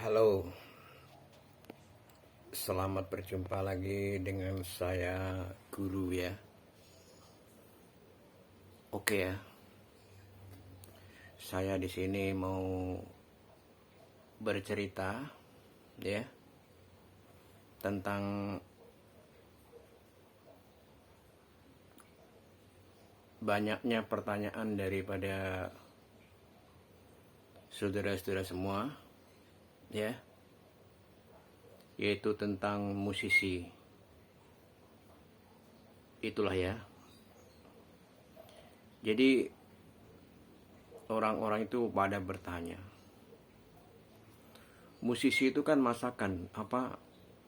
Halo, selamat berjumpa lagi dengan saya Guru ya. Oke ya, saya di sini mau bercerita ya tentang banyaknya pertanyaan daripada saudara-saudara semua ya, yaitu tentang musisi. Itulah ya. Jadi orang-orang itu pada bertanya, musisi itu kan masakan apa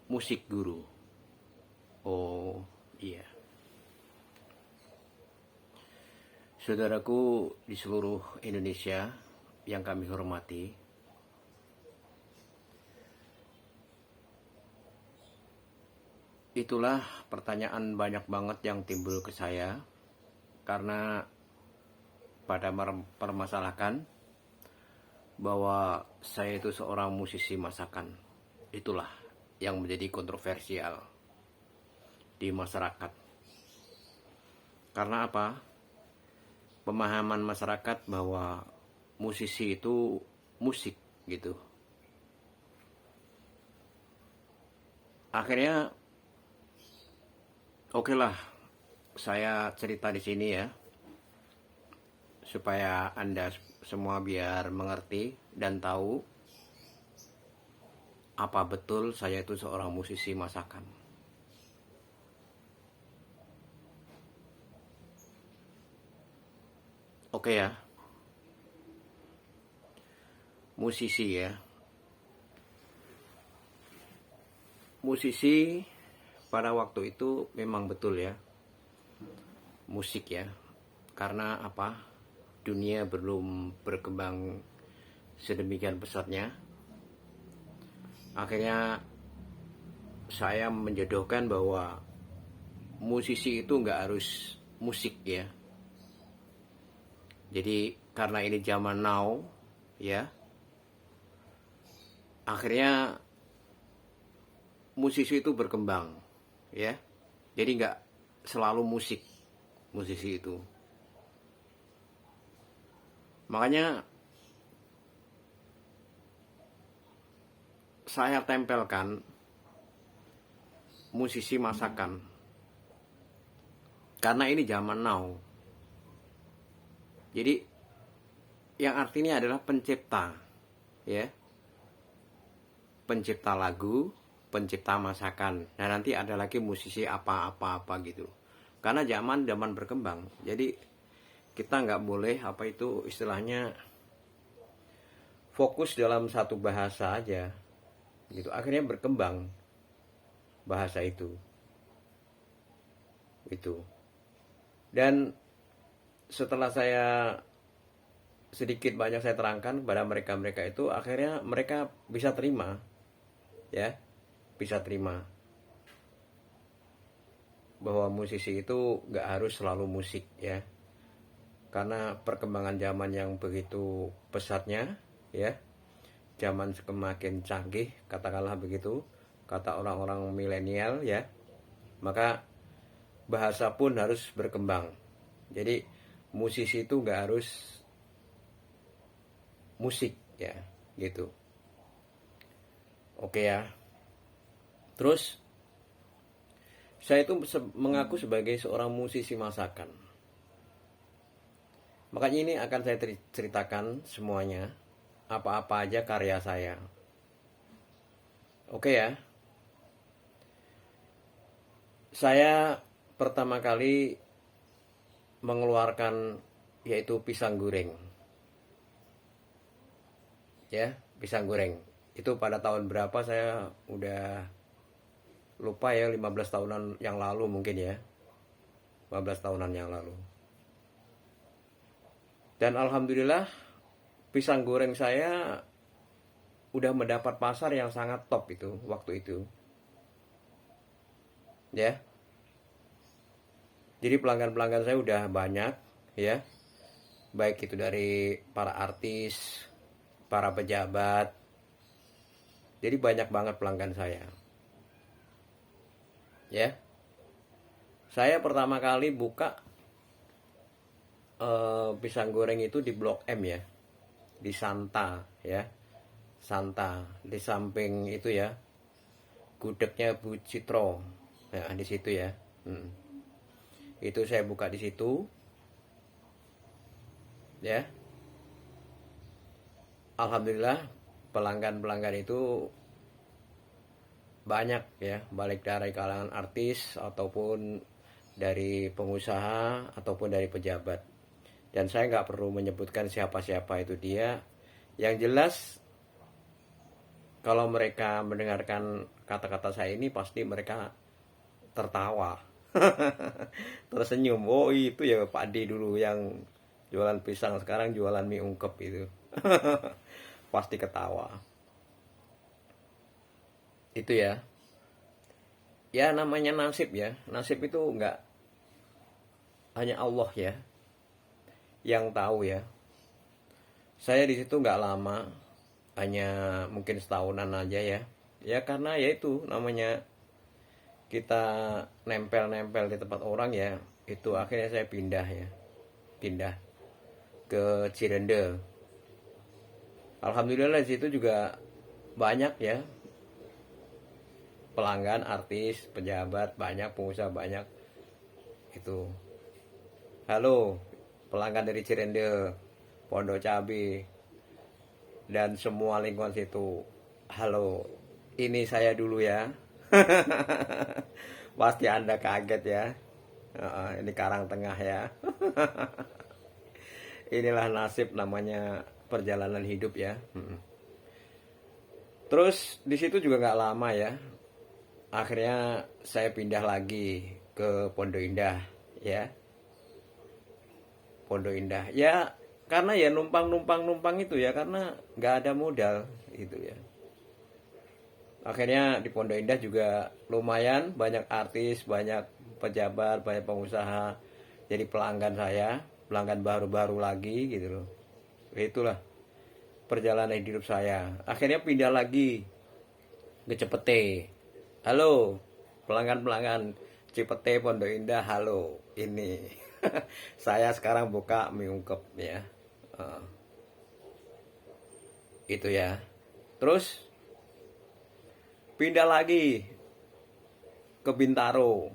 musik guru? Oh iya. Saudaraku di seluruh Indonesia yang kami hormati, itulah pertanyaan banyak banget yang timbul ke saya karena pada permasalahkan bahwa saya itu seorang musisi masakan. Itulah yang menjadi kontroversial di masyarakat. Karena apa? Pemahaman masyarakat bahwa musisi itu musik gitu. Akhirnya oke lah, saya cerita di sini ya, supaya Anda semua biar mengerti dan tahu apa betul saya itu seorang musisi masakan. Oke ya, musisi ya. Musisi pada waktu itu memang betul ya, musik ya. Karena apa? Dunia belum berkembang sedemikian pesatnya. Akhirnya saya menjodohkan bahwa musisi itu nggak harus musik ya. Jadi karena ini zaman now ya, akhirnya musisi itu berkembang ya. Jadi nggak selalu musik musisi itu. Makanya saya tempelkan musisi masakan karena ini zaman now. Jadi yang artinya adalah pencipta ya, pencipta lagu, pencipta masakan. Nah nanti ada lagi musisi apa-apa gitu. Karena zaman berkembang. Jadi kita nggak boleh apa itu istilahnya fokus dalam satu bahasa aja gitu. Akhirnya berkembang bahasa itu. Dan setelah saya sedikit banyak saya terangkan kepada mereka itu, akhirnya mereka bisa terima ya, bisa terima bahwa musisi itu nggak harus selalu musik ya, karena perkembangan zaman yang begitu pesatnya ya, zaman semakin canggih katakanlah begitu kata orang-orang milenial ya, maka bahasa pun harus berkembang. Jadi musisi itu nggak harus musik ya gitu. Oke ya. Terus saya itu mengaku sebagai seorang musisi masakan. Makanya ini akan saya ceritakan semuanya, apa-apa aja karya saya. Oke ya. Saya pertama kali mengeluarkan yaitu pisang goreng. Ya, pisang goreng. Itu pada tahun berapa saya udah lupa ya, 15 tahunan yang lalu mungkin ya. 15 tahunan yang lalu. Dan alhamdulillah pisang goreng saya udah mendapat pasar yang sangat top itu waktu itu. Ya. Jadi pelanggan-pelanggan saya udah banyak ya. Baik itu dari para artis, para pejabat, Jadi banyak banget pelanggan saya. Ya, saya pertama kali buka pisang goreng itu di Blok M ya, di Santa ya, Santa di samping itu ya, gudegnya Bu Citro, ya di situ ya. Itu saya buka di situ, ya. Alhamdulillah pelanggan-pelanggan itu banyak ya, balik dari kalangan artis ataupun dari pengusaha ataupun dari pejabat. Dan saya nggak perlu menyebutkan siapa-siapa itu dia. Yang jelas kalau mereka mendengarkan kata-kata saya ini pasti mereka tertawa, tersenyum. Oh itu ya Pak D dulu yang jualan pisang, sekarang jualan mie ungkep itu. Pasti ketawa. Itu ya. Ya namanya nasib ya. Nasib itu nggak hanya Allah ya yang tahu ya. Saya di situ nggak lama, hanya mungkin setahunan aja ya. Ya karena ya itu namanya kita nempel-nempel di tempat orang ya. Itu akhirnya saya pindah ya. Pindah ke Cirende. Alhamdulillah di situ juga banyak ya pelanggan, artis, pejabat, banyak pengusaha banyak itu. Halo, pelanggan dari Cirende, Pondok Cabe, dan semua lingkungan situ. Halo, ini saya dulu ya. Pasti Anda kaget ya. Ini Karang Tengah ya. Inilah nasib namanya perjalanan hidup ya. Terus di situ juga nggak lama ya. Akhirnya saya pindah lagi ke Pondok Indah ya. Pondok Indah ya, karena ya numpang itu ya, karena nggak ada modal gitu ya. Akhirnya di Pondok Indah juga lumayan banyak artis, banyak pejabat, banyak pengusaha jadi pelanggan saya, pelanggan baru-baru lagi gitu loh. Itulah perjalanan hidup saya. Akhirnya pindah lagi ke Cepete. Halo pelanggan-pelanggan Cipete Pondok Indah, halo. Ini saya sekarang buka mie ungkep ya. Itu ya. Terus pindah lagi ke Bintaro.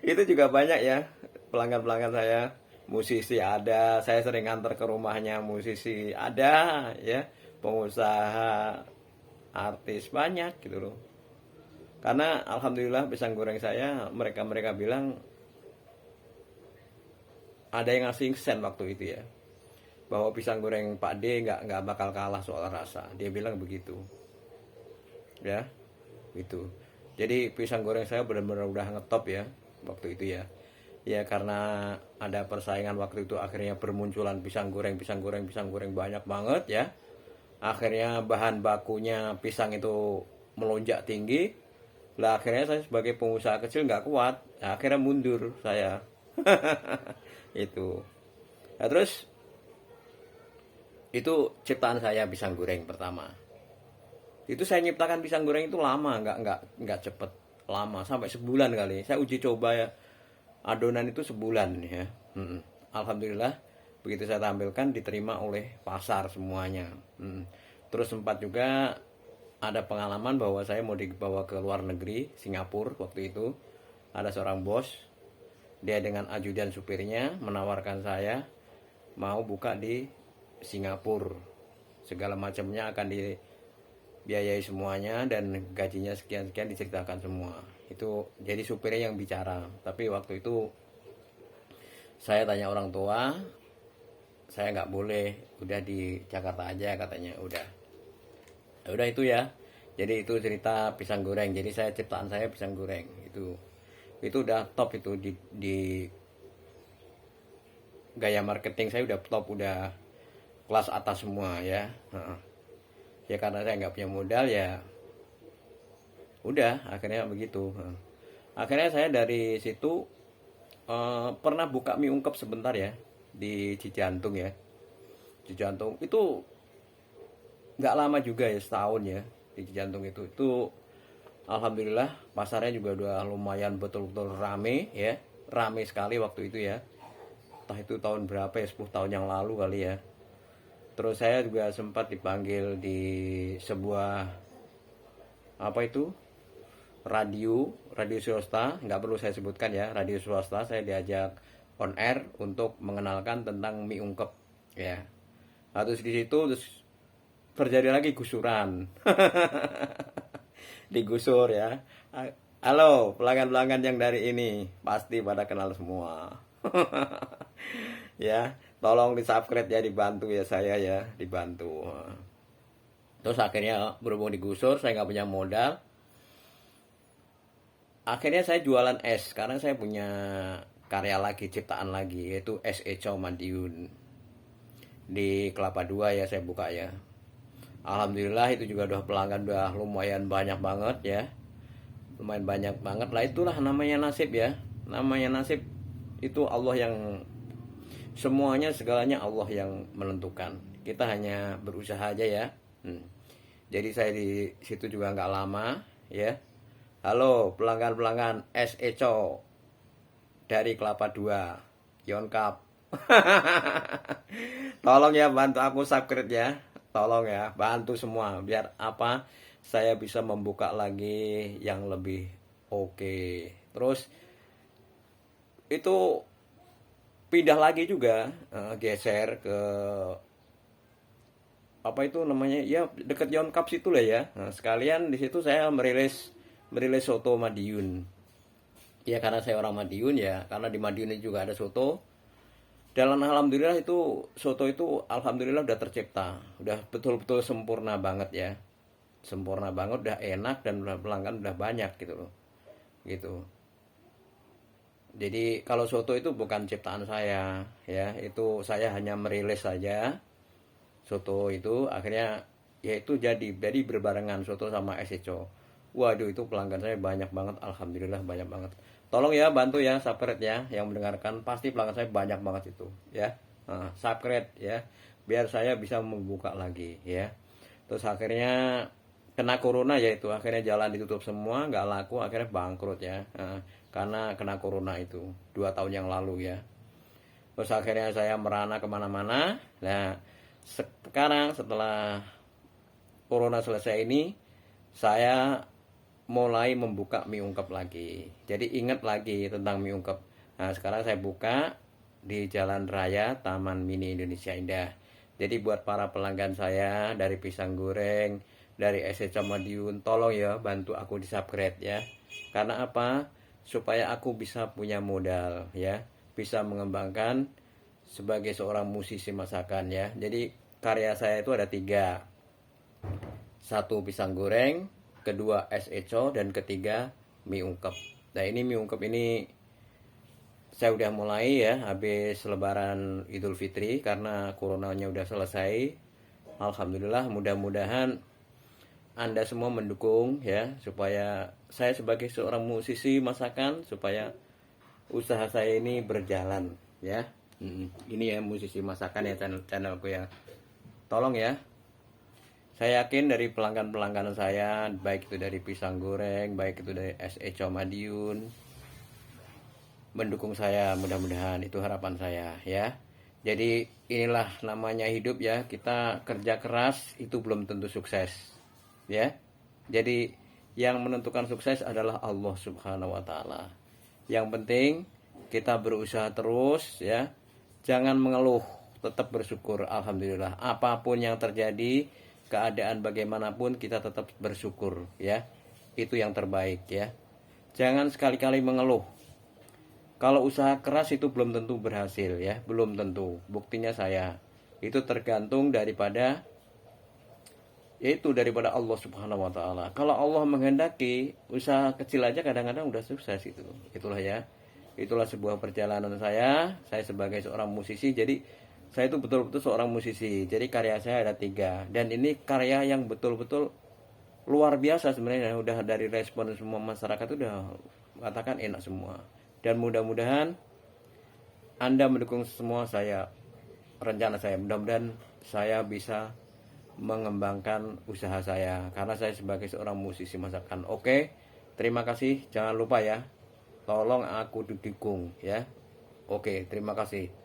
Itu juga banyak ya pelanggan-pelanggan saya. Musisi ada, saya sering antar ke rumahnya, musisi ada ya, pengusaha, artis banyak gitu loh. Karena alhamdulillah pisang goreng saya, mereka bilang ada yang ngasih sen waktu itu ya, bahwa pisang goreng Pak D nggak bakal kalah soal rasa. Dia bilang begitu ya, itu. Jadi pisang goreng saya benar-benar udah ngetop ya waktu itu ya. Ya karena ada persaingan waktu itu, akhirnya bermunculan pisang goreng banyak banget ya. Akhirnya bahan bakunya pisang itu melonjak tinggi. Lah akhirnya saya sebagai pengusaha kecil nggak kuat. Nah, akhirnya mundur saya. Itu. Nah, terus itu ciptaan saya pisang goreng pertama. Itu saya nyiptakan pisang goreng itu lama, nggak cepet, lama sampai sebulan kali. Saya uji coba ya adonan itu sebulan ya. Alhamdulillah begitu saya tampilkan diterima oleh pasar semuanya. Terus sempat juga ada pengalaman bahwa saya mau dibawa ke luar negeri, Singapura waktu itu. Ada seorang bos, dia dengan ajudan supirnya menawarkan saya mau buka di Singapura. Segala macamnya akan dibiayai semuanya dan gajinya sekian-sekian diceritakan semua. Itu jadi supirnya yang bicara. Tapi waktu itu saya tanya orang tua, saya nggak boleh, udah di Jakarta aja katanya. Udah itu ya. Jadi itu cerita pisang goreng. Jadi saya ciptaan saya pisang goreng itu udah top itu di gaya marketing saya udah top, udah kelas atas semua ya. Ya karena saya nggak punya modal ya. Udah akhirnya begitu. Akhirnya saya dari situ pernah buka mie ungkep sebentar ya di Cijantung ya. Cijantung itu nggak lama juga ya, setahun ya, di Cijantung itu alhamdulillah pasarnya juga udah lumayan betul-betul rame ya, rame sekali waktu itu ya. Entah itu tahun berapa ya, 10 tahun yang lalu kali ya. Terus saya juga sempat dipanggil di sebuah apa itu, radio swasta, nggak perlu saya sebutkan ya, radio swasta. Saya diajak on air untuk mengenalkan tentang mie ungkep ya. Nah, terus di situ terus terjadi lagi gusuran. Digusur ya. Halo, pelanggan-pelanggan yang dari ini pasti pada kenal semua. Ya, tolong di subscribe ya, dibantu ya saya ya, dibantu. Terus akhirnya berhubung digusur, saya nggak punya modal. Akhirnya saya jualan es, karena saya punya karya lagi, ciptaan lagi, yaitu es Eco Madiun. Di Kelapa Dua ya saya buka ya. Alhamdulillah itu juga udah pelanggan udah lumayan banyak banget ya. Lumayan banyak banget lah, itulah namanya nasib ya. Namanya nasib itu Allah yang, semuanya segalanya Allah yang menentukan. Kita hanya berusaha aja ya. Jadi saya di situ juga nggak lama ya. Halo pelanggan-pelanggan es Eco dari Kelapa Dua, Yonkap. Tolong ya bantu aku subscribe ya. Tolong ya, bantu semua biar apa? Saya bisa membuka lagi yang lebih oke. Terus itu pindah lagi juga, geser ke apa itu namanya ya, deket Yonkap situ lah ya. Nah, sekalian di situ saya merilis soto Madiun. Ya karena saya orang Madiun ya, karena di Madiun ini juga ada soto. Dan alhamdulillah itu soto itu alhamdulillah udah tercipta, udah betul-betul sempurna banget ya, sempurna banget, udah enak dan udah pelanggan udah banyak gitu loh, gitu. Jadi kalau soto itu bukan ciptaan saya ya, itu saya hanya merilis saja soto itu, akhirnya ya itu jadi berbarengan soto sama es Eco. Waduh itu pelanggan saya banyak banget, alhamdulillah banyak banget. Tolong ya bantu ya subscribe ya, yang mendengarkan pasti pelanggan saya banyak banget itu ya. Nah, subscribe ya biar saya bisa membuka lagi ya. Terus akhirnya kena corona ya, itu akhirnya jalan ditutup semua, nggak laku, akhirnya bangkrut ya. Nah, karena kena corona itu 2 tahun yang lalu ya. Terus akhirnya saya merana kemana-mana. Nah sekarang setelah corona selesai ini, saya mulai membuka mie ungkep lagi. Jadi ingat lagi tentang mie ungkep. Nah sekarang saya buka di Jalan Raya Taman Mini Indonesia Indah. Jadi buat para pelanggan saya dari pisang goreng, dari es Madiun, tolong ya bantu aku di subscribe ya. Karena apa? Supaya aku bisa punya modal ya, bisa mengembangkan sebagai seorang musisi masakan ya. Jadi karya saya itu ada 3. 1 pisang goreng, kedua es Eco, dan ketiga mie ungkep. Nah ini mie ungkep ini saya udah mulai ya habis lebaran Idul Fitri, karena coronanya udah selesai. Alhamdulillah, mudah-mudahan Anda semua mendukung ya, supaya saya sebagai seorang musisi masakan, supaya usaha saya ini berjalan ya. Ini ya musisi masakan ya, channelku ya. Tolong ya. Saya yakin dari pelanggan-pelanggan saya, baik itu dari pisang goreng, baik itu dari es Eco Madiun, mendukung saya, mudah-mudahan itu harapan saya ya. Jadi inilah namanya hidup ya, kita kerja keras itu belum tentu sukses ya. Jadi yang menentukan sukses adalah Allah Subhanahu wa taala. Yang penting kita berusaha terus ya. Jangan mengeluh, tetap bersyukur. Alhamdulillah, apapun yang terjadi, keadaan bagaimanapun kita tetap bersyukur ya. Itu yang terbaik ya. Jangan sekali-kali mengeluh. Kalau usaha keras itu belum tentu berhasil ya, belum tentu. Buktinya saya. Itu tergantung daripada Allah Subhanahu wa taala. Kalau Allah menghendaki, usaha kecil aja kadang-kadang udah sukses itu. Itulah ya. Itulah sebuah perjalanan saya sebagai seorang musisi. Jadi saya itu betul-betul seorang musisi. Jadi karya saya ada 3, dan ini karya yang betul-betul luar biasa sebenarnya. Udah dari respon semua masyarakat udah katakan enak semua. Dan mudah-mudahan Anda mendukung semua saya, rencana saya. Mudah-mudahan saya bisa mengembangkan usaha saya karena saya sebagai seorang musisi masakan. Oke, terima kasih. Jangan lupa ya, tolong aku didukung ya. Oke, terima kasih.